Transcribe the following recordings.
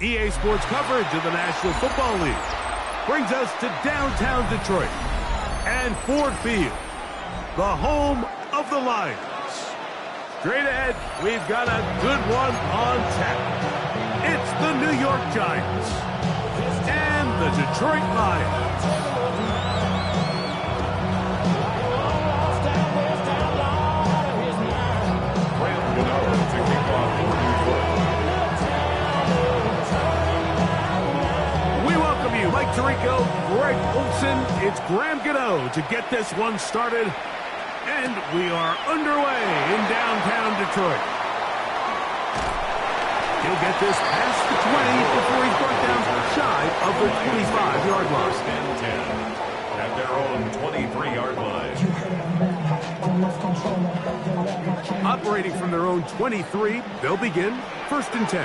EA Sports coverage of the National Football League brings us to downtown Detroit and Ford Field, the home of the Lions. Straight ahead, we've got a good one on tap. It's the New York Giants and the Detroit Lions. Mike Tirico, Greg Olson, it's Graham Gano to get this one started. And we are underway in downtown Detroit. He'll get this past the 20 before he's brought down shy of the 25-yard line. First and 10 at their own 23-yard line. Operating from their own 23, they'll begin first and 10.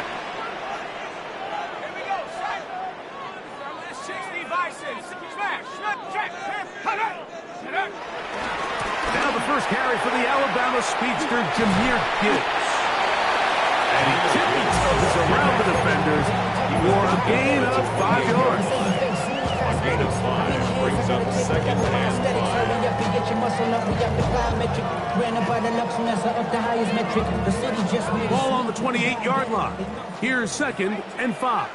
Now the first carry for the Alabama speedster, Jahmyr Gibbs. And he tiptoes around the defenders for a gain of 5 yards. A gain of 5 brings up second and 5. Ball on the 28-yard line. Here's second and 5.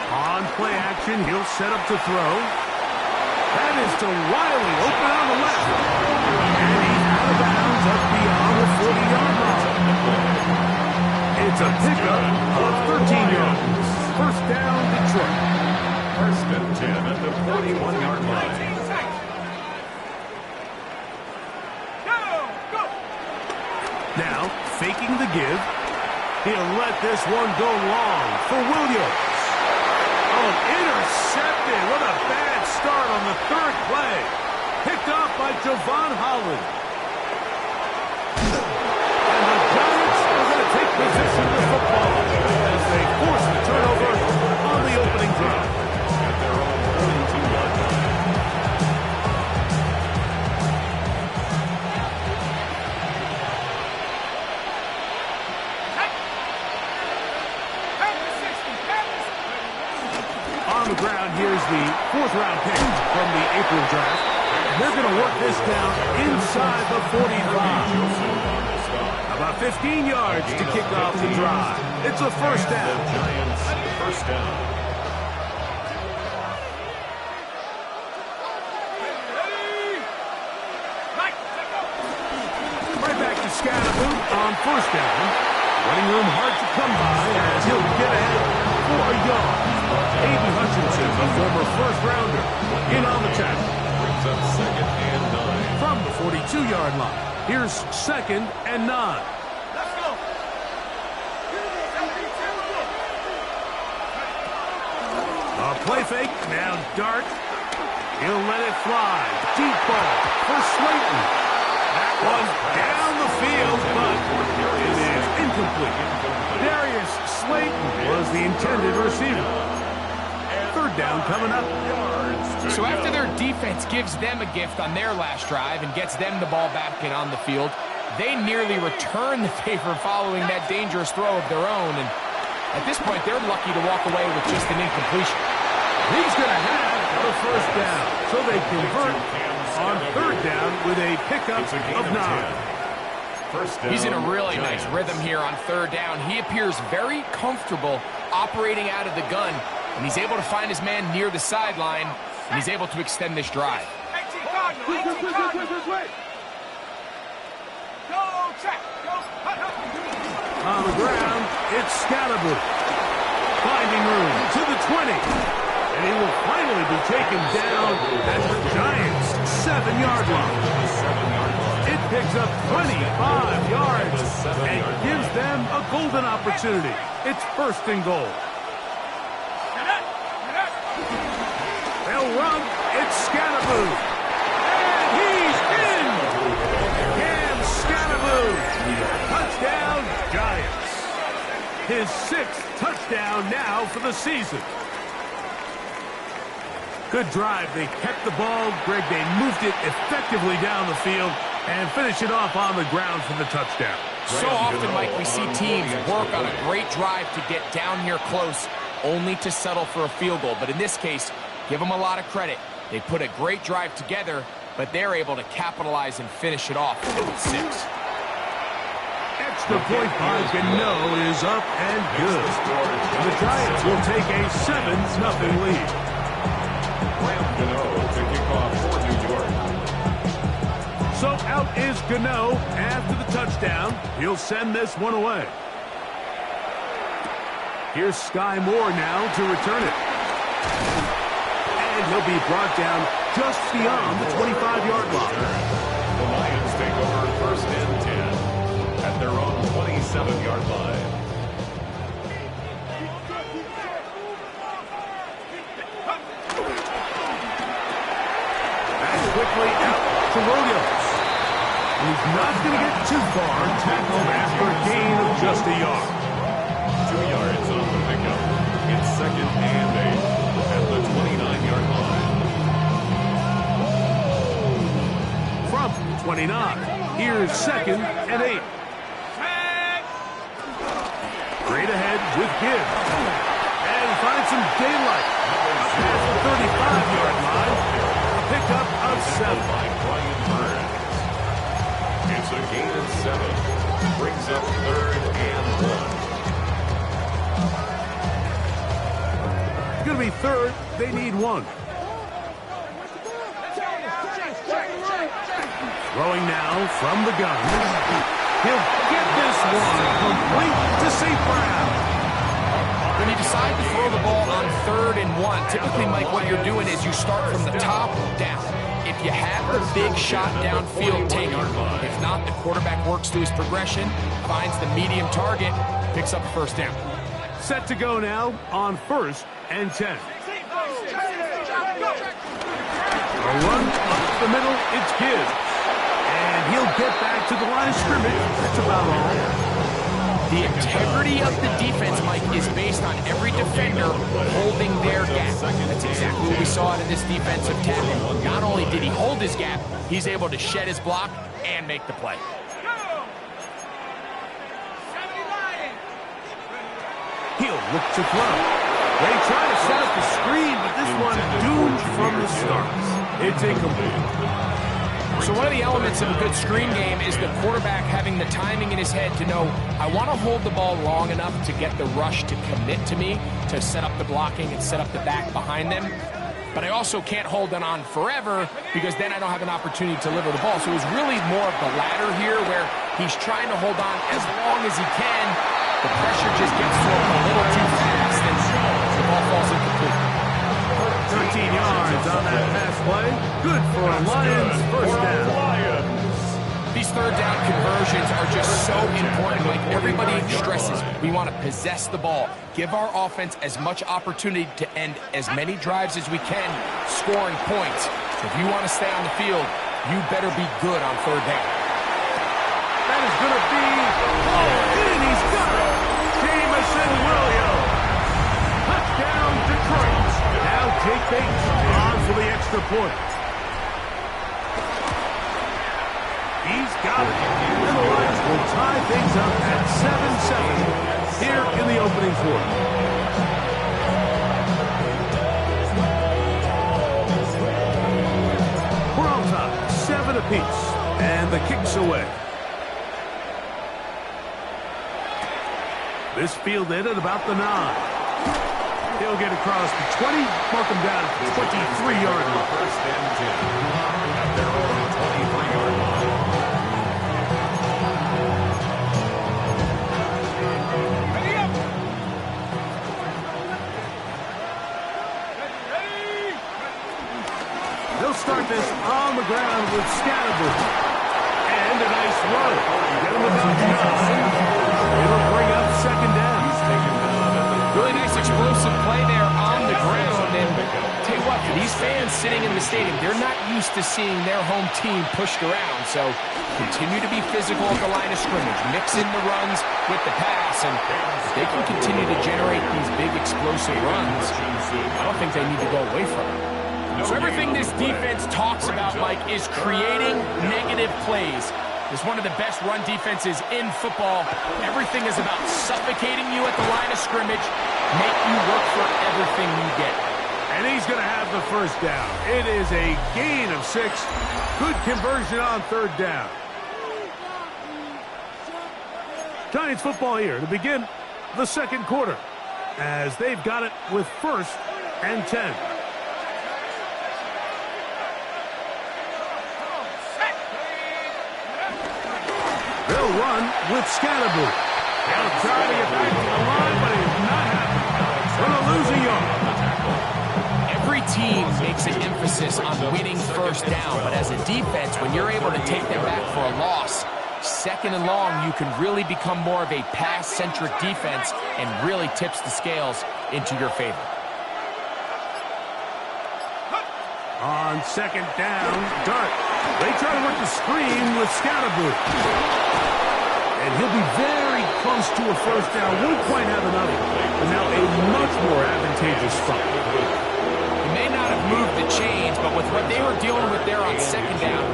On play action, he'll set up to throw. That is to Wiley, open on the left. And he's out of bounds up beyond the 40-yard line. It's a pickup of 13 yards. First down, Detroit. First and 10 at the 41-yard line. Now, faking the give. He'll let this one go long for Williams. Oh, intercepted. What a bad start on the third play. Picked off by Javon Holland. And the Giants are going to take possession of the football as they force the turnover on the opening drive. At their own 42-yard line. On the ground, here's the fourth-round pick from the April draft. They're going to work this down inside the 45. About 15 yards to kick off the drive. It's a first down. Giants first down. Right back to Scatterboot on first down. Running room hard to come by as he'll get ahead for a yard. Aiden Hutchinson, a former first-rounder, in on the tackle. Brings up second and 9. From the 42-yard line, here's second and 9. Let's go. A play fake, now Dart. He'll let it fly. Deep ball for Slayton. That one down the field, but it is incomplete. Darius Slayton was the intended receiver. Third down coming up. So after their defense gives them a gift on their last drive and gets them the ball back and on the field, they nearly return the favor following that dangerous throw of their own. And at this point, they're lucky to walk away with just an incompletion. He's going to have the first down. So they convert on third down with a pickup of 9. He's in a really nice rhythm here on third down. He appears very comfortable operating out of the gun, and he's able to find his man near the sideline, and he's able to extend this drive. On the ground, it's Scatterboot. Finding room to the 20. And he will finally be taken down at the Giants' 7-yard line. It picks up 25 yards and gives them a golden opportunity. It's first and goal. They'll run. It's Scatterboot. And he's in. Cam Scatterboot. Touchdown, Giants. His 6th touchdown now for the season. Good drive. They kept the ball. Greg, they moved it effectively down the field and finished it off on the ground for the touchdown. So often, Mike, we see teams work on a great drive to get down here close, only to settle for a field goal. But in this case, give them a lot of credit. They put a great drive together, but they're able to capitalize and finish it off with 6. Extra point by Gano is up and good. The Giants will take a 7-0 lead. Gano to kick off for New York. So out is Gano after the touchdown. He'll send this one away. Here's Sky Moore now to return it. And he'll be brought down just beyond the 25-yard line. The Lions take over 1st and 10 at their own 27-yard line. Back quickly out to Williams. He's not going to get too far. Tackled after a gain of just a yard. 2 yards on the pickup. It's 2nd and 8 at the 29-yard line. From 29, here's 2nd and 8. Straight ahead with Gibbs. And finds some daylight. Past the 35-yard line. A pickup of 7. By Brian Burns. It's a gain of 7. Brings up 3rd and 1. It's going to be 3rd. They need 1. Throwing now from the gun. He'll get this one complete to St. Brown. When you decide to throw the ball on 3rd and 1, typically, Mike, what you're doing is you start from the top down. If you have the big shot downfield, take it. If not, the quarterback works through his progression, finds the medium target, picks up a 1st down. Set to go now on 1st and 10. A run up the middle, it's Gibbs. And he'll get back to the line of scrimmage. That's about all. The integrity of the defense, Mike, is based on every defender holding their gap. That's exactly what we saw out of this defensive tackle. Not only did he hold his gap, he's able to shed his block and make the play. He'll look to throw. They try to set up the screen, but this one doomed from the start. It's incomplete. So one of the elements of a good screen game is the quarterback having the timing in his head to know, I want to hold the ball long enough to get the rush to commit to me, to set up the blocking and set up the back behind them. But I also can't hold it on forever because then I don't have an opportunity to deliver the ball. So it was really more of the latter here where he's trying to hold on as long as he can. The pressure just gets to him a little too fast and the ball falls incomplete. 13 yards on that pass play. Good for a Lions 1st down. These 3rd down conversions are just so important. Like everybody stresses, we want to possess the ball, give our offense as much opportunity to end as many drives as we can, scoring points. So if you want to stay on the field, you better be good on 3rd down. That is going to be hauled in. He's got it. Jamison Williams. Touchdown, Detroit. Now Jake Bates on for the extra point. He's got it. And the Lions will tie things up at 7-7 here in the opening 4th. We're on top, 7 apiece, and the kick's away. This fielded at about the 9. He'll get across the 20, mark him down at the 23-yard line. 1st and 10 at their own 23-yard line. They'll start this on the ground with Scattergood. And a nice run. Get him about 9. It'll bring up 2nd down. Really nice explosive play there on the ground. And tell you what, for these fans sitting in the stadium, they're not used to seeing their home team pushed around. So continue to be physical at the line of scrimmage. Mix in the runs with the pass. And if they can continue to generate these big explosive runs, I don't think they need to go away from it. So everything this defense talks about, Mike, is creating negative plays. is one of the best run defenses in football. Everything is about suffocating you at the line of scrimmage, make you work for everything you get. And he's going to have the first down. It is a gain of 6. Good conversion on third down. Giants football here to begin the second quarter, as they've got it with 1st and 10. They'll run with Scatterboo. They'll try to get back to the line, but he's not happening. Going to lose a yard. Every team makes an emphasis on winning first down, but as a defense, when you're able to take them back for a loss, second and long, you can really become more of a pass-centric defense and really tips the scales into your favor. On second down, Dart. They try to work the screen with Scatterboo. And he'll be very close to a first down. Won't quite have another, but now a much more advantageous spot. He may not have moved the chains, but with what they were dealing with there on second down,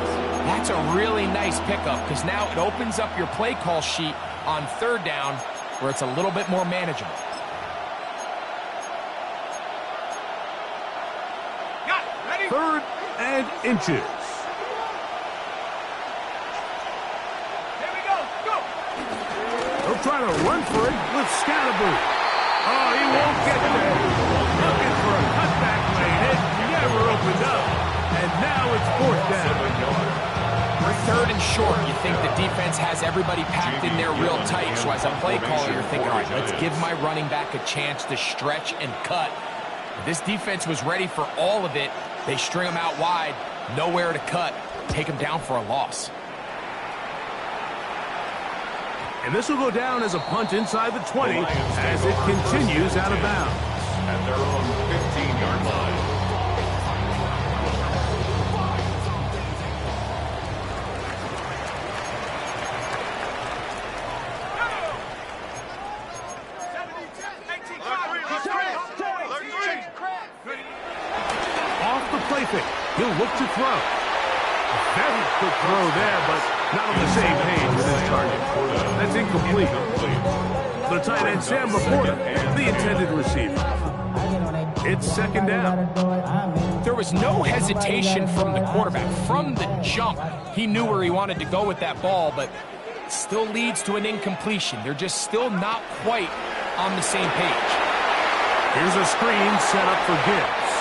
that's a really nice pickup, because now it opens up your play call sheet on third down where it's a little bit more manageable. Third and inches. He'll try to run for it with Scatterboo. Oh, he won't get there. Looking for a cutback lane. It never opened up. And now it's 4th down. Third and short, you think the defense has everybody packed in there real tight. So as a play caller, you're thinking, all right, let's give my running back a chance to stretch and cut. This defense was ready for all of it. They string them out wide, nowhere to cut, take them down for a loss. And this will go down as a punt inside the 20 as it continues out of bounds. At their own 15-yard line. Off the play fake, he'll look to throw. A very quick throw there, but not on the same page with his target. That's incomplete. The tight end, Sam Laporta, the intended receiver. It's second down. There was no hesitation from the quarterback. From the jump, he knew where he wanted to go with that ball, but it still leads to an incompletion. They're just still not quite on the same page. Here's a screen set up for Gibbs.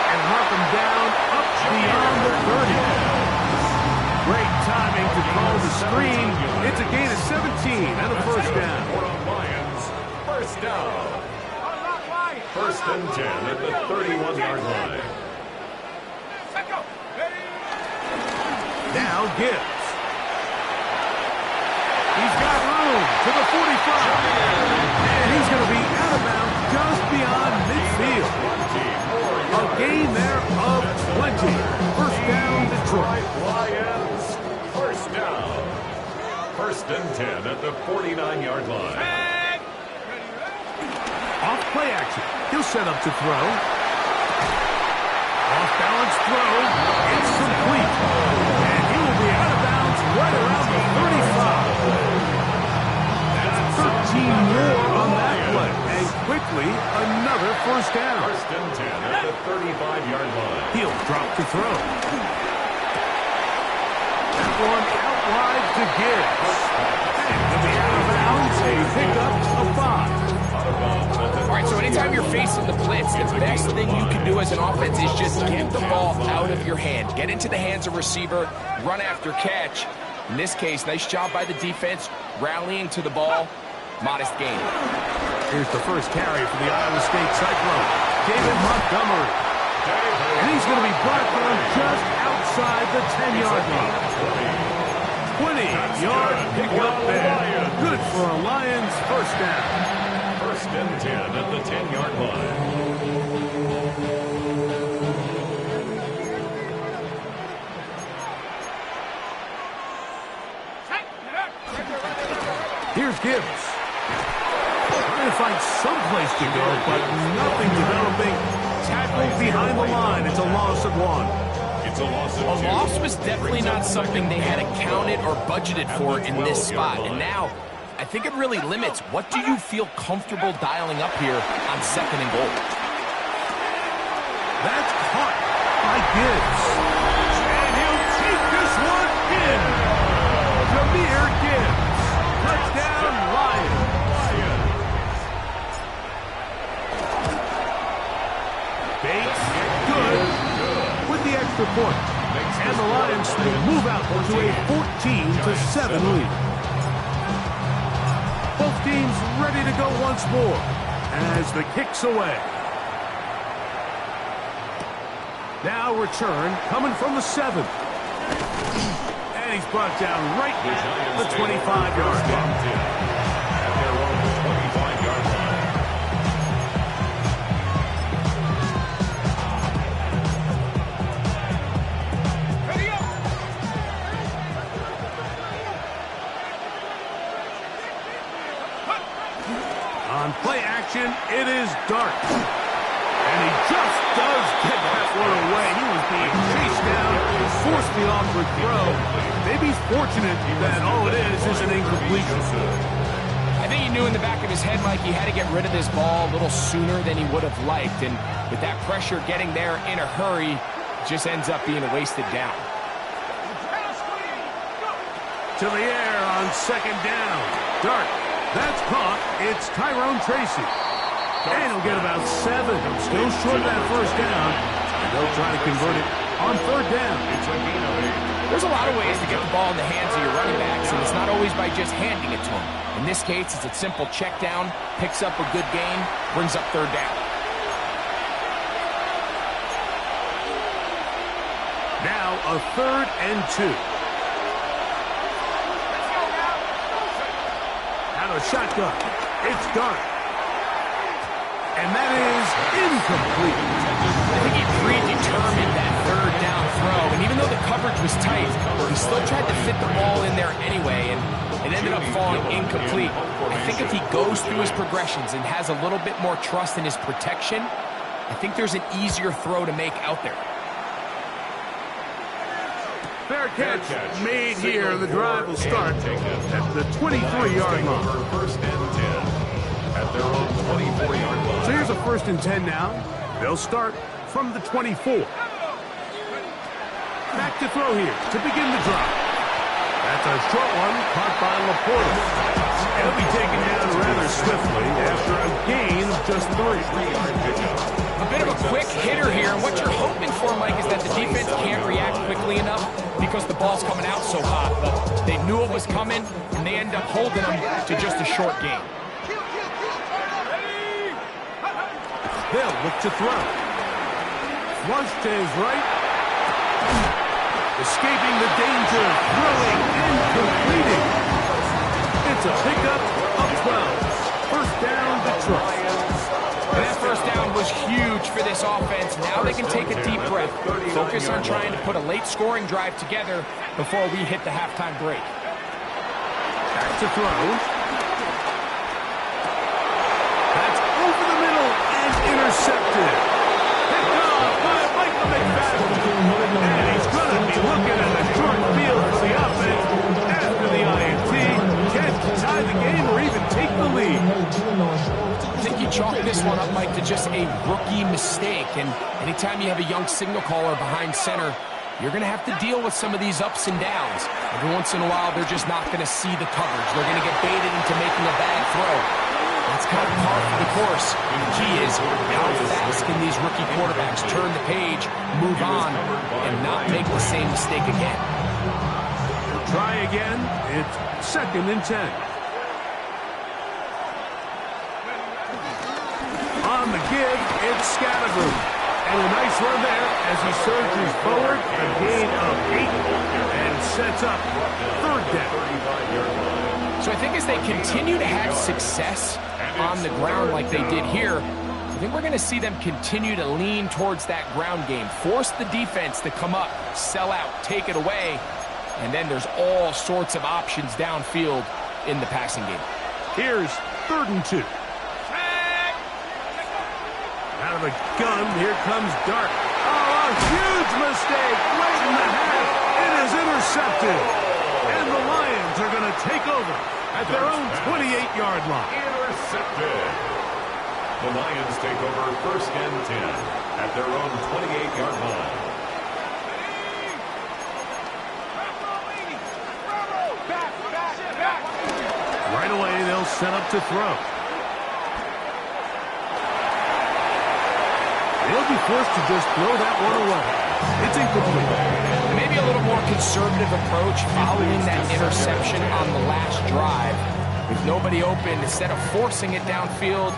And mark him down up beyond the 30. Great timing to throw the screen. It's a gain of 17 and a first down. Lions, first down. 1st and 10 at the 31-yard line. Now Gibbs. He's got room to the 45. And he's going to be out of bounds just beyond midfield. A gain there of 20. First down, Detroit. Lions, first down. 1st and 10 at the 49-yard line. Off play action. He'll set up to throw. Off balance throw. It's complete. And he will be out of bounds right around the 35. That's 13 more on that play. And quickly, another first down. 1st and 10 at the 35-yard line. He'll drop to throw. That one out wide to Gibbs. And he'll be out of bounds. A pickup of 5. All right, so anytime you're facing the blitz, the best thing you can do as an offense is just get the ball out of your hand. Get into the hands of receiver, run after catch. In this case, nice job by the defense, rallying to the ball. Modest gain. Here's the first carry for the Iowa State Cyclone, David Montgomery. And he's going to be brought down just outside the 10-yard line. 20-yard pickup there. Good for a Lions first down. 1st and 10 at the 10-yard line. Here's Gibbs. Trying to find some place to go, but nothing developing. Tackled behind the line. It's a loss of 1. It's a loss of A 2. loss was definitely not something they had accounted or budgeted for in this spot. And now, I think it really limits what do you feel comfortable dialing up here on 2nd and goal. That's caught by Gibbs. And he'll take this one in. Jameer Gibbs. Touchdown, Lions. Bates, good, with the extra point. And the Lions will move out to a 14-7 lead. Both teams ready to go once more as the kick's away. Now return coming from the 7. And he's brought down right at the 25-yard line. On play action, it is Dart. And he just does get that one away. He was being chased down, forced the awkward throw. Maybe he's fortunate that all it is an incompletion. I think he knew in the back of his head, Mike, he had to get rid of this ball a little sooner than he would have liked. And with that pressure getting there in a hurry, it just ends up being a wasted down. To the air on 2nd down. Dart. That's caught. It's Tyrone Tracy. And he'll get about 7. Still short of that first down. And they'll try to convert it on 3rd down. There's a lot of ways to get the ball in the hands of your running backs, and it's not always by just handing it to them. In this case, it's a simple check down, picks up a good gain, brings up 3rd down. Now a 3rd and 2. Out of shotgun. It's Dart. And that is incomplete. I think he predetermined that 3rd down throw, and even though the coverage was tight, he still tried to fit the ball in there anyway, and it ended up falling incomplete. I think if he goes through his progressions and has a little bit more trust in his protection, I think there's an easier throw to make out there. Fair catch made here. The drive will start at the 23-yard line. 1st and 10 at their own 24-yard line. So here's a 1st and 10 now. They'll start from the 24. Back to throw here to begin the drive. That's a short one caught by Laporta. It'll be taken down rather swiftly after a gain of just 3. A bit of a quick hitter here, and what you're hoping for, Mike, is that the defense can't react quickly enough because the ball's coming out so hot. But they knew it was coming, and they end up holding them to just a short gain. They'll look to throw. Flush to his right. Escaping the danger, throwing and completing. It's a pickup of 12. 1st down, Detroit. And that 1st down was huge for this offense. Now they can take a deep breath, focus on trying to put a late scoring drive together before we hit the halftime break. Back to throw. That's over the middle and intercepted. Picked off by Michael McFadden. And he's going to be looking at a short field for the offense after the INT. Can't tie the game or even take the lead. I think you chalk this one up, Mike, to just a rookie mistake. And anytime you have a young signal caller behind center, you're going to have to deal with some of these ups and downs. Every once in a while, they're just not going to see the coverage. They're going to get baited into making a bad throw. That's kind of par for the course. The key is how fast can these rookie quarterbacks turn the page, move on, and not make the same mistake again. Try again. It's 2nd and 10. On the give, it's Scattergood. And a nice run there as he surges forward, a gain of 8, and sets up 3rd down. So I think as they continue to have success on the ground like they did here, I think we're going to see them continue to lean towards that ground game, force the defense to come up, sell out, take it away, and then there's all sorts of options downfield in the passing game. Here's 3rd and 2. Out of the gun, here comes Dart. Oh, huge mistake late in the half. It is intercepted. And the Lions are going to take over at their own 28-yard line. Intercepted. The Lions take over 1st and 10 at their own 28-yard line. Right away, they'll set up to throw. They'll be forced to just throw that one away. It's incomplete. Maybe a little more conservative approach following that interception on the last drive. With nobody open, instead of forcing it downfield,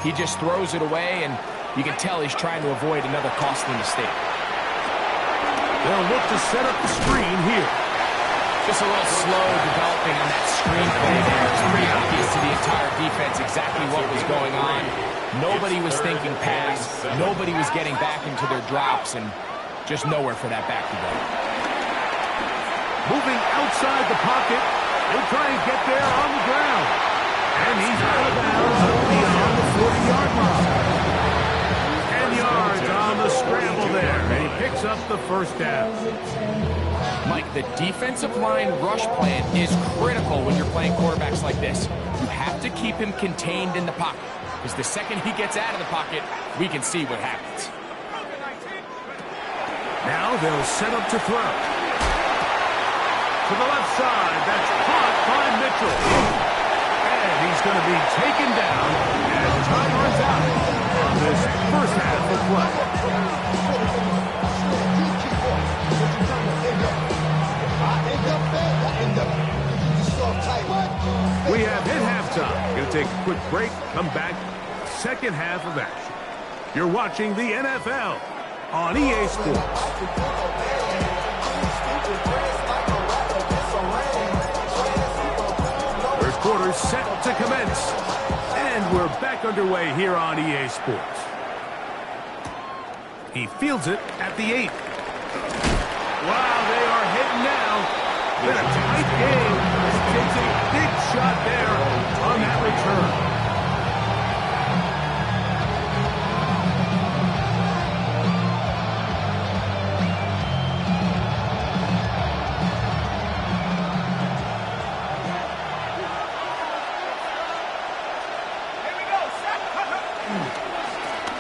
he just throws it away, and you can tell he's trying to avoid another costly mistake. They'll look to set up the screen here. Just a little slow developing on that screen play there. It's pretty obvious to the entire defense exactly what was going on. Nobody was thinking pass. Nobody was getting back into their drops, and just nowhere for that back to go. Moving outside the pocket. He'll try and get there on the ground. And he's out of bounds beyond the 40-yard line. 10 yards on the scramble there. And he picks up the first down. Mike, the defensive line rush plan is critical when you're playing quarterbacks like this. You have to keep him contained in the pocket, because the second he gets out of the pocket, we can see what happens. Now they'll set up to throw. To the left side, that's caught by Mitchell. And he's going to be taken down as time runs out on this first half of play. We have hit halftime. Going to take a quick break, come back, second half of action. You're watching the NFL on EA Sports. Third quarter set to commence. And we're back underway here on EA Sports. He fields it at the 8. Wow, they are hitting now. Been a tight game. Takes a big shot there on that return.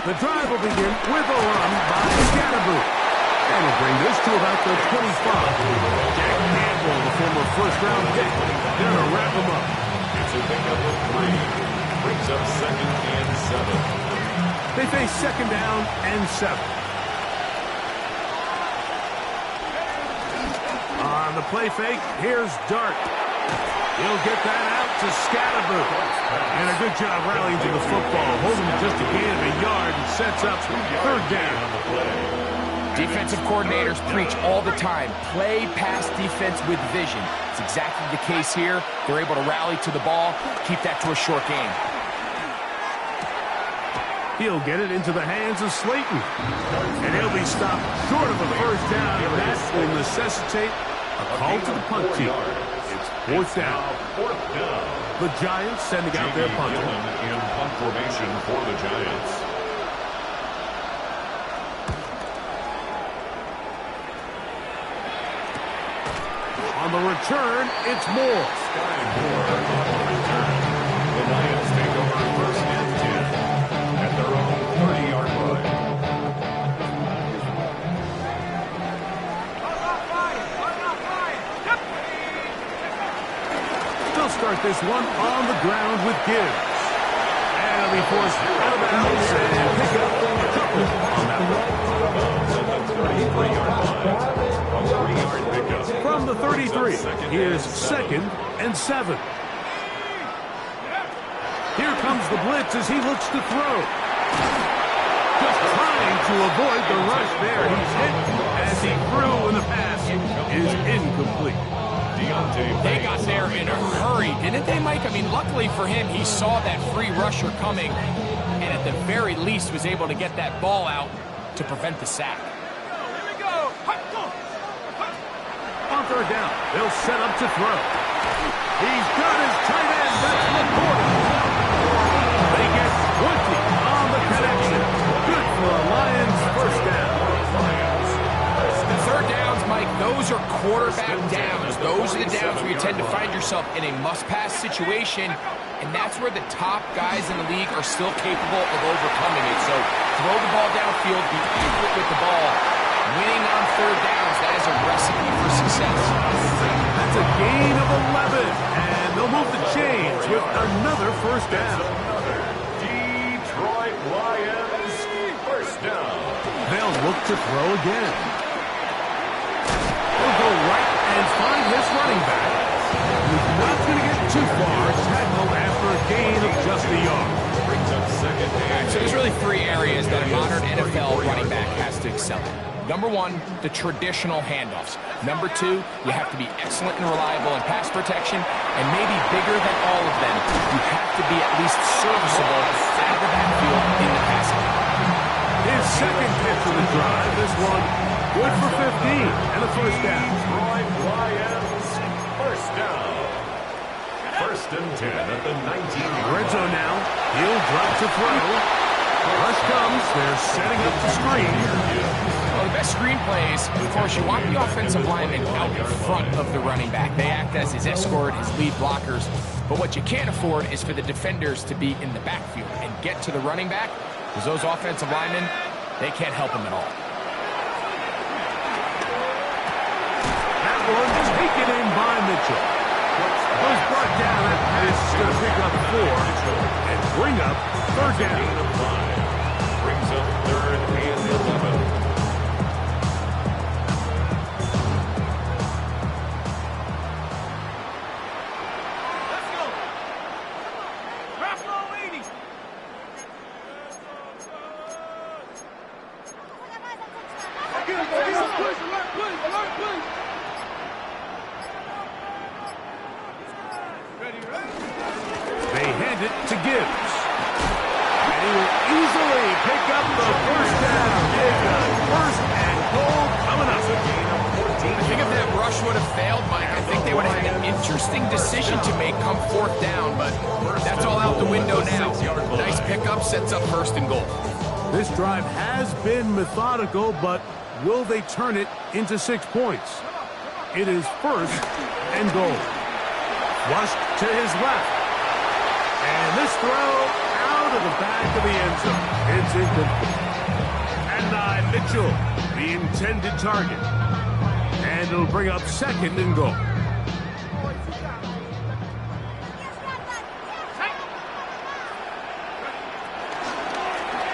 The drive will begin with a run by Scatterboo. And will bring this to about the 25. Jack Campbell, the former first-round pick, going to wrap him up. It's a pickup of 3. Brings up 2nd and 7. They face 2nd down and 7. On the play fake, here's Dart. He'll get that out to Scatterboo. And a good job rallying to the football, holding just a gain of a yard and sets up 3rd down on the play. Defensive coordinators preach all the time, play pass defense with vision. It's exactly the case here. They're able to rally to the ball, keep that to a short game. He'll get it into the hands of Slayton. And he'll be stopped short of a first down, and that will necessitate a call to the punt team. It's 4th down. The Giants sending out their punter. In punt formation for the Giants. On the return, it's Moore. The Lions take over 1st and 10 at their own 30-yard line. They'll start this one on the ground with Gibbs. And he'll be forced out of bounds and pick up a couple on that one. At the 33-yard line. A 3-yard pickup. From the 33, here's 2nd and 7. Here comes the blitz as he looks to throw. Just trying to avoid the rush there. He's hit as he threw, and the pass is incomplete. They got there in a hurry, didn't they, Mike? I mean, luckily for him, he saw that free rusher coming, and at the very least was able to get that ball out to prevent the sack. On 3rd down, they'll set up to throw. He's got his tight end. That's McCourty. They get 20 on the connection. Good for a Lions first down. those are quarterback downs. Those are the downs where you tend to find yourself in a must-pass situation, and that's where the top guys in the league are still capable of overcoming it. So throw the ball downfield, be accurate with the ball. Winning on third downs, that is a recipe for success. That's a gain of 11, and they'll move the chains with another first down. Detroit Lions first down. They'll look to throw again. He'll go right and find his running back. He's not going to get too far. Tackled after a gain of just a yard. Brings up second and So there's really three areas that a modern NFL running back has to excel in. Number one, the traditional handoffs. Number two, you have to be excellent and reliable in pass protection, and maybe bigger than all of them, you have to be at least serviceable out of the backfield in the passing game. His second catch of the drive. This one good for 15 and a first down. Detroit Lions first down. First and 10 at the 19. Red zone now. He'll drop to throw. Rush comes. They're setting up the screen. Well, the best screen plays, of course, you want the offensive lineman out in front of the running back. They act as his escort, his lead blockers. But what you can't afford is for the defenders to be in the backfield and get to the running back, because those offensive linemen, they can't help him at all. That one taken in by Mitchell. Was brought down. That pass is going to pick up 4 and bring up third down. Brings up third and 11. They hand it to Gibbs. And he will easily pick up the first down. They've got first and goal coming up. I think if that rush would have failed, Mike, I think they would have had an interesting decision to make come fourth down, but that's all out the window now. Nice pickup, sets up first and goal. This drive has been methodical, but will they turn it into 6 points? It is first and goal. Flushed to his left. And this throw out of the back of the end zone. It's incomplete. And Mitchell, the intended target. And it'll bring up second and goal.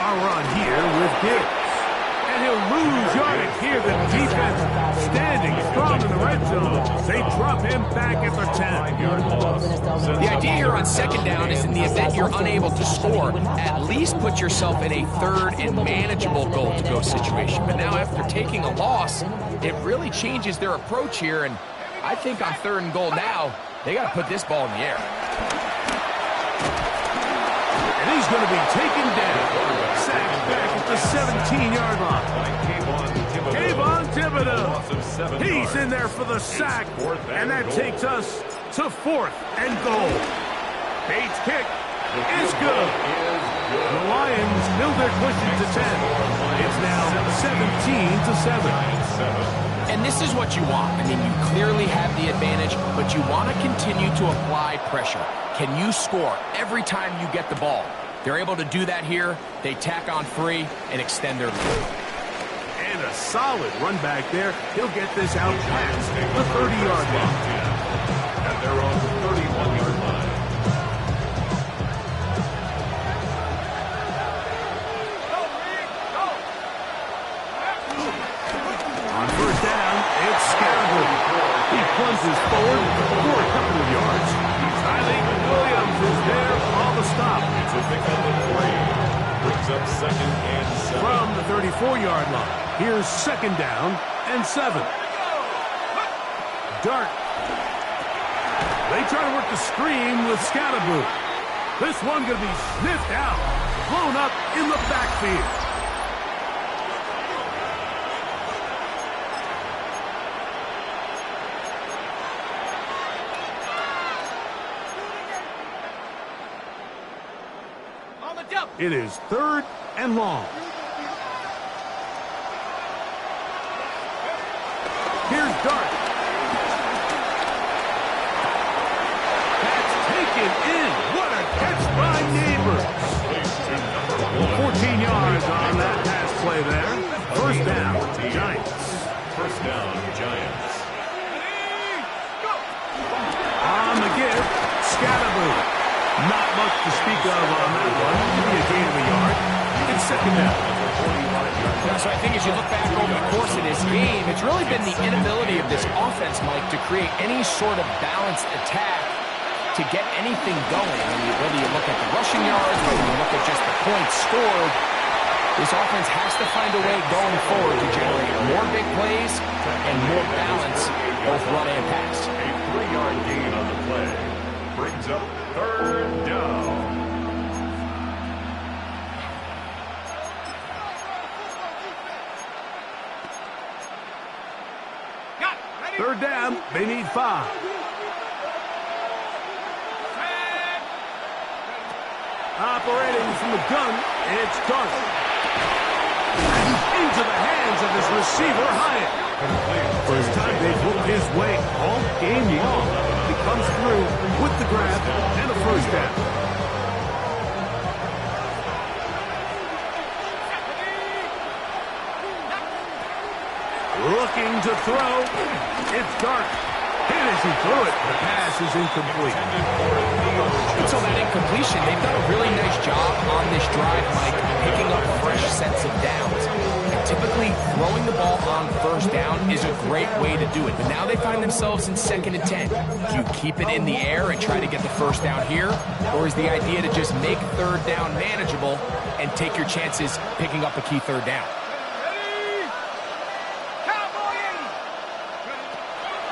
A run here with Gibbs. And he'll lose yardage here. The defense standing strong in the red zone. They drop him back at the 10. The idea here on second down is in the event you're unable to score, at least put yourself in a third and manageable goal-to-go situation. But now after taking a loss, it really changes their approach here. And I think on third and goal now, they got to put this ball in the air. And he's going to be taken down. Sacked back at the 17-yard line. Kayvon Thibodeau. He's in there for the sack. And that takes us to fourth and goal. Bates' kick is good. The Lions build their cushion to 10. It's now 17-7. And this is what you want. I mean, you clearly have the advantage, but you want to continue to apply pressure. Can you score every time you get the ball? They're able to do that here. They tack on 3 and extend their lead. And a solid run back there. He'll get this out past the 30-yard line. At their own 31-yard line. On first down, it's Scarborough. He plunges forward for a couple of yards. Tylee Williams is there on the stop. It's a pickup of 3. Brings up second and 7. From the 34-yard line, here's second down and 7. Dart. They try to work the screen with Scarborough. This one going to be sniffed out, blown up in the backfield. It is third and long. Here's Dart. That's taken in. What a catch by Neighbors. 14 yards on that pass play there. First down, Giants. First down, Giants. On the give, Scatterboo. Not much to speak of on that one. Maybe a gain of a yard. It's second down. So I think as you look back over the course of this game, it's really been the inability of this offense, Mike, to create any sort of balanced attack to get anything going. I mean, whether you look at the rushing yards, whether you look at just the points scored, this offense has to find a way going forward to generate more big plays and more balance, both run and pass. A 3-yard gain on the play brings up third down. Third down, they need 5. Operating from the gun, it's Dart. And into the hands of his receiver, Hyatt. First time they've looked his way all game long. He comes through with the grab and a first down. Looking to throw. It's Dart. Hit as he threw it. The pass is incomplete. Until that incompletion, they've done a really nice job on this drive, Mike, picking up fresh sets of downs. And typically, throwing the ball on first down is a great way to do it. But now they find themselves in 2nd and 10. Do you keep it in the air and try to get the first down here? Or is the idea to just make third down manageable and take your chances picking up a key third down?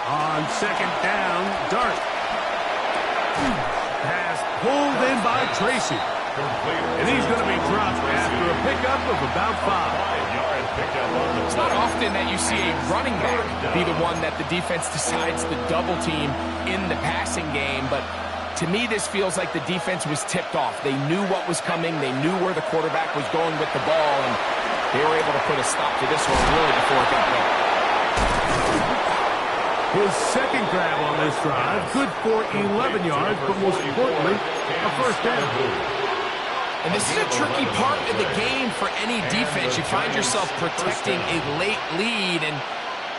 On second down, Dart. Pass pulled in by Tracy. And he's going to be dropped after a pickup of about 5. It's not often that you see a running back be the one that the defense decides to double team in the passing game, but to me this feels like the defense was tipped off. They knew what was coming, they knew where the quarterback was going with the ball, and they were able to put a stop to this one really before it got going. His second grab on this drive, good for 11 yards, but most importantly, a first down. And this is a tricky part of the game for any defense. You find yourself protecting a late lead, and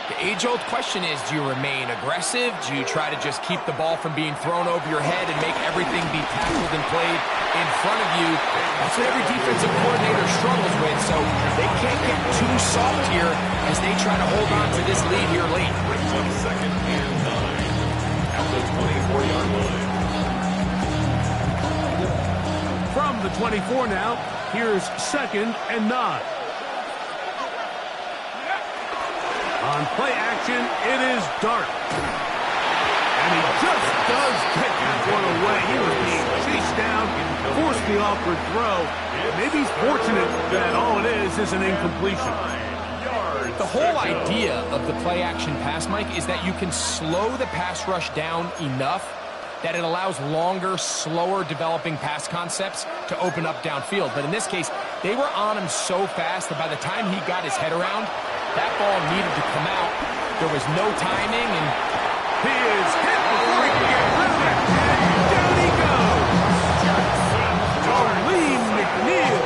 the age-old question is, do you remain aggressive? Do you try to just keep the ball from being thrown over your head and make everything be tackled and played in front of you? That's what every defensive coordinator struggles with, so they can't get too soft here as they try to hold on to this lead here late. Brings up 2nd and 9 at the 24-yard line. From the 24 now, here's 2nd and 9. On play action, it is Dart. And he just does get that one away. He was being chased down, forced the awkward throw. Maybe he's fortunate that all it is an incompletion. The whole idea of the play action pass, Mike, is that you can slow the pass rush down enough that it allows longer, slower developing pass concepts to open up downfield. But in this case, they were on him so fast that by the time he got his head around, that ball needed to come out. There was no timing, and he is hit before he can get rid of it. And down he goes. Darlene McNeil.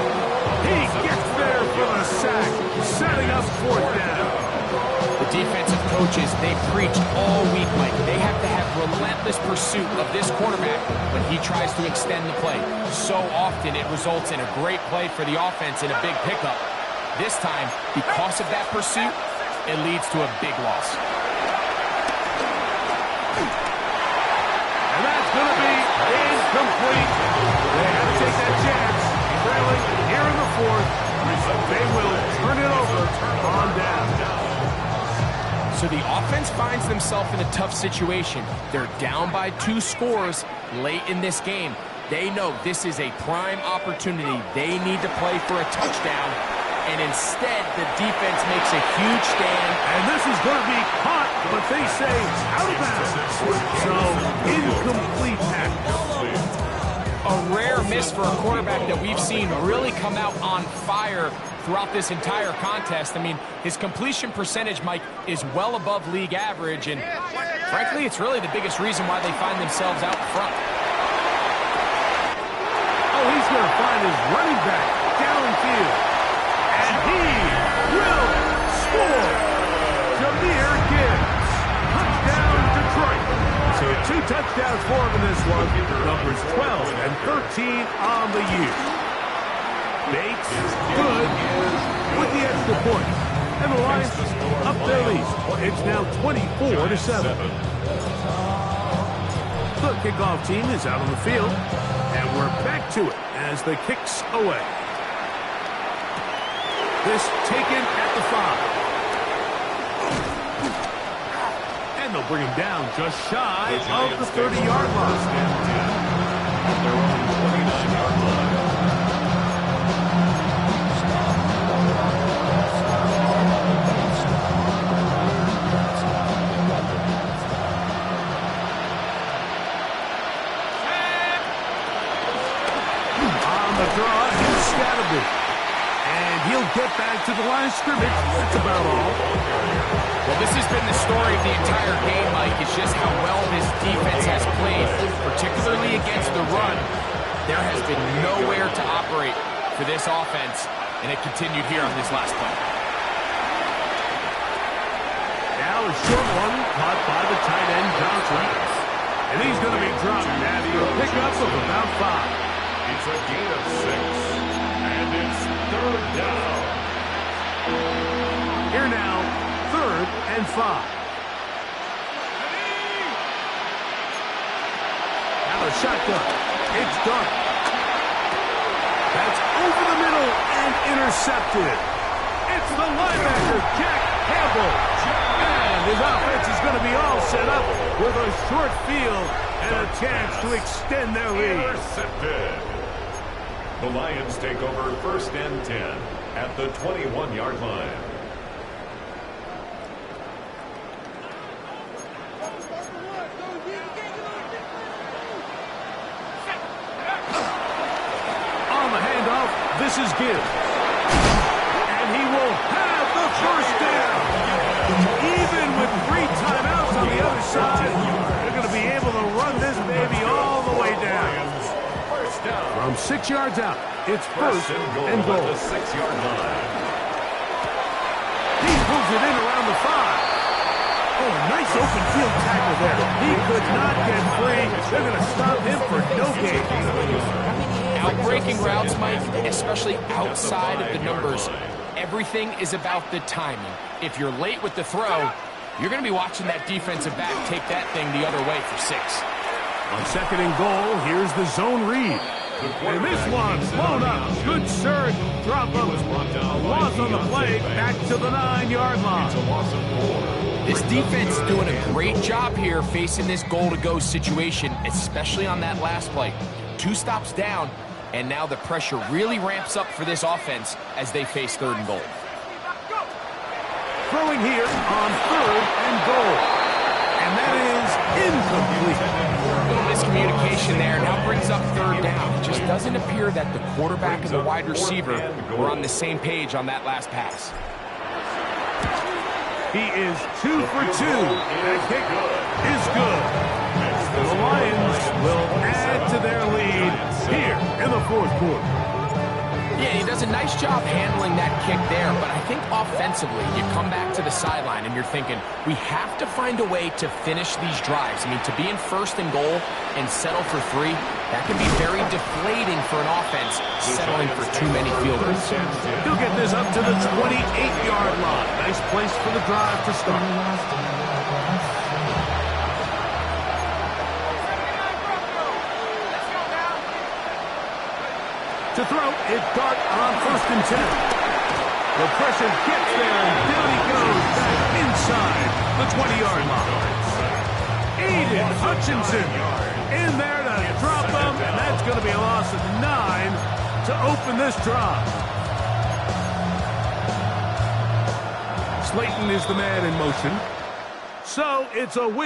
He gets there for the sack, setting up 4th down. The defensive coaches, they preach all week, Mike. They have to have relentless pursuit of this quarterback when he tries to extend the play. So often it results in a great play for the offense and a big pickup. This time, because of that pursuit, it leads to a big loss. And that's going to be incomplete. They have to take that chance. Trailing here in the 4th. They will turn it over on down. So the offense finds themselves in a tough situation. They're down by 2 scores late in this game. They know this is a prime opportunity. They need to play for a touchdown. And instead, the defense makes a huge stand. And this is going to be caught, but they say out of bounds. So, incomplete pass. A rare miss for a quarterback that we've seen really come out on fire throughout this entire contest. I mean, his completion percentage, Mike, is well above league average, and frankly, it's really the biggest reason why they find themselves out front. Oh, he's going to find his running back downfield, and he will score. Jameer Gibbs, touchdown Detroit. So 2 touchdowns for him in this one, numbers 12 and 13 on the year. Bates, good, with the extra point. And the Lions up their lead. It's now 24-7. The kickoff team is out on the field, and we're back to it as the kick's away. This taken at the 5. And they'll bring him down just shy of the 30-yard line. Their own 29-yard line. On the draw, here's Scatterby. And he'll get back to the line of scrimmage. That's about all. Well, this has been the story of the entire game, Mike. It's just how well this defense has played, particularly against the run. There has been nowhere to operate for this offense, and it continued here on this last play. Now a short one caught by the tight end, Johnson. And he's going to be dropped at a pickup of about 5. It's a gain of 6, and it's 3rd down. Here now, 3rd and 5. Now a shotgun. It's done. That's over the middle and intercepted. It's the linebacker, Jack Campbell. And his offense is going to be all set up with a short field and a chance to extend their lead. Intercepted. The Lions take over 1st and 10 at the 21-yard line. On the handoff, this is Gibbs. And he will have the 1st down. Even with 3 timeouts on the other side, they're going to be able to run this baby all the way down. From 6 yards out, it's 1st and goal. At the 6-yard line. He pulls it in around the 5. Oh, a nice open field tackle there. He could not get free. They're going to stop him for no gain. Outbreaking routes, Mike, especially outside of the numbers, everything is about the timing. If you're late with the throw, you're going to be watching that defensive back take that thing the other way for 6. On 2nd and goal, here's the zone read. And this one's blown up. Good surge. Drop him. A loss on the play. Back to the 9-yard line. This defense is doing a great job here facing this goal-to-go situation, especially on that last play. 2 stops down, and now the pressure really ramps up for this offense as they face 3rd and goal. Throwing here on 3rd and goal. And that is incomplete. A little miscommunication there. Now brings up 3rd down. It just doesn't appear that the quarterback and the wide receiver were on the same page on that last pass. He is 2 for 2. That kick is good. The Lions will add to their lead here in the 4th quarter. Yeah, he does a nice job handling that kick there, but I think offensively, you come back to the sideline and you're thinking, we have to find a way to finish these drives. I mean, to be in 1st and goal and settle for 3, that can be very deflating for an offense settling for too many field goals. He'll get this up to the 28-yard line. Nice place for the drive to start. To throw, it's Dart on 1st and 10. The pressure gets there, and down he goes back inside the 20-yard line. Aiden Hutchinson in there to drop him, and that's going to be a loss of 9 to open this drive. Slayton is the man in motion. So it's a win.